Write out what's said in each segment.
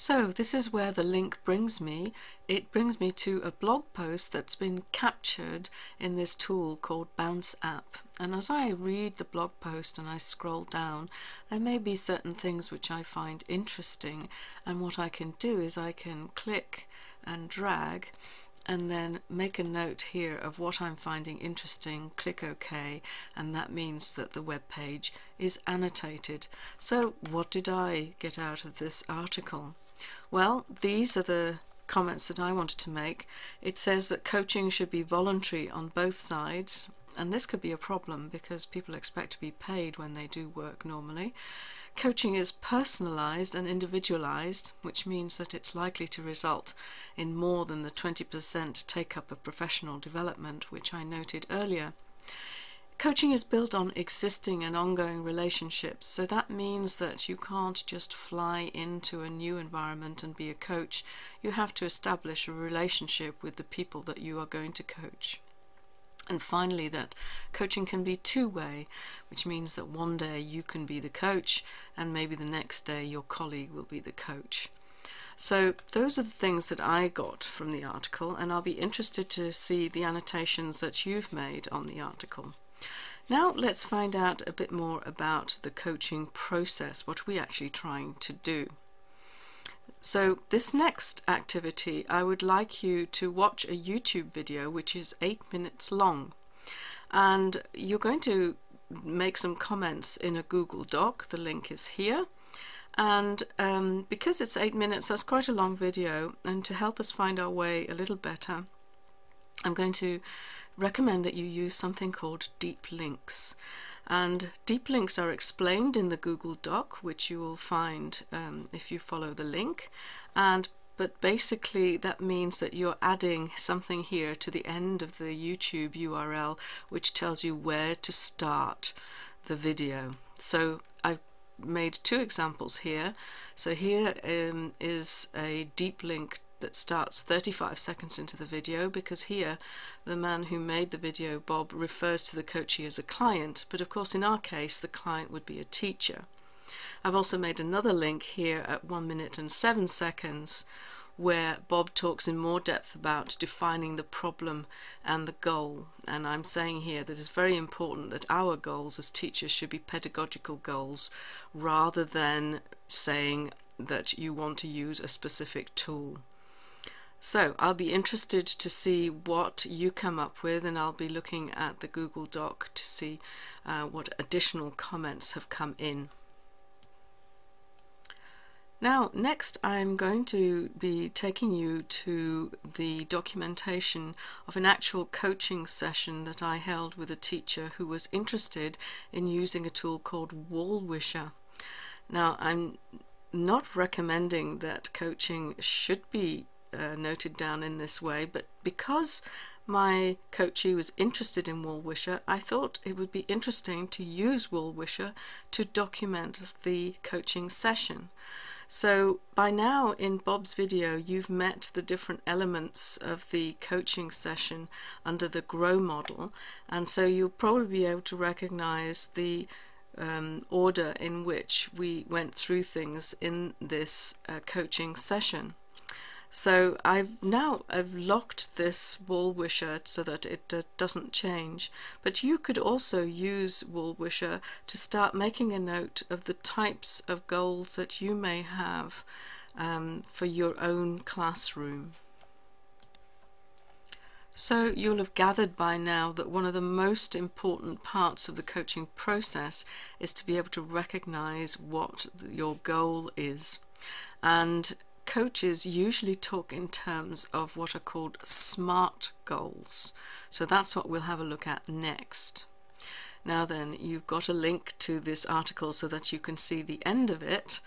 So this is where the link brings me. It brings me to a blog post that's been captured in this tool called Bounce App. And as I read the blog post and I scroll down, there may be certain things which I find interesting, and what I can do is I can click and drag and then make a note here of what I'm finding interesting, click OK, and that means that the web page is annotated. So what did I get out of this article? Well, these are the comments that I wanted to make. It says that coaching should be voluntary on both sides, and this could be a problem because people expect to be paid when they do work normally. Coaching is personalised and individualised, which means that it's likely to result in more than the 20% take-up of professional development, which I noted earlier. Coaching is built on existing and ongoing relationships, so that means that you can't just fly into a new environment and be a coach. You have to establish a relationship with the people that you are going to coach. And finally, that coaching can be two-way, which means that one day you can be the coach and maybe the next day your colleague will be the coach. So those are the things that I got from the article, and I'll be interested to see the annotations that you've made on the article. Now let's find out a bit more about the coaching process, what we're actually trying to do. So this next activity, I would like you to watch a YouTube video which is 8 minutes long, and you're going to make some comments in a Google Doc. The link is here, and because it's 8 minutes, that's quite a long video, and to help us find our way a little better, I'm going to recommend that you use something called deep links. And deep links are explained in the Google Doc, which you will find if you follow the link. But basically that means that you're adding something here to the end of the YouTube URL, which tells you where to start the video. So I've made two examples here. So here is a deep link that starts 35 seconds into the video, because here the man who made the video, Bob, refers to the coachee as a client, but of course in our case the client would be a teacher. I've also made another link here at 1 minute and 7 seconds where Bob talks in more depth about defining the problem and the goal, and I'm saying here that it's very important that our goals as teachers should be pedagogical goals rather than saying that you want to use a specific tool. So I'll be interested to see what you come up with, and I'll be looking at the Google Doc to see what additional comments have come in. Now next I'm going to be taking you to the documentation of an actual coaching session that I held with a teacher who was interested in using a tool called Woolwisher. Now I'm not recommending that coaching should be noted down in this way, but because my coachee was interested in Woolwisher, I thought it would be interesting to use Woolwisher to document the coaching session. So by now in Bob's video you've met the different elements of the coaching session under the GROW model, and so you'll probably be able to recognize the order in which we went through things in this coaching session. So I've locked this Woolwisher so that it doesn't change, but you could also use Woolwisher to start making a note of the types of goals that you may have for your own classroom. So you'll have gathered by now that one of the most important parts of the coaching process is to be able to recognize what your goal is, and coaches usually talk in terms of what are called SMART goals. So that's what we'll have a look at next. Now then, you've got a link to this article so that you can see the end of it,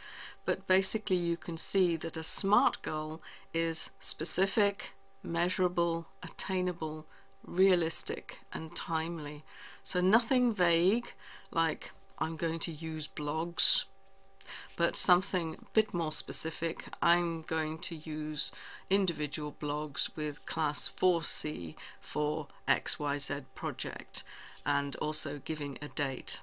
but basically you can see that a SMART goal is specific, measurable, attainable, realistic and timely. So nothing vague like I'm going to use blogs, but something a bit more specific. I'm going to use individual blogs with class 4C for XYZ project, and also giving a date.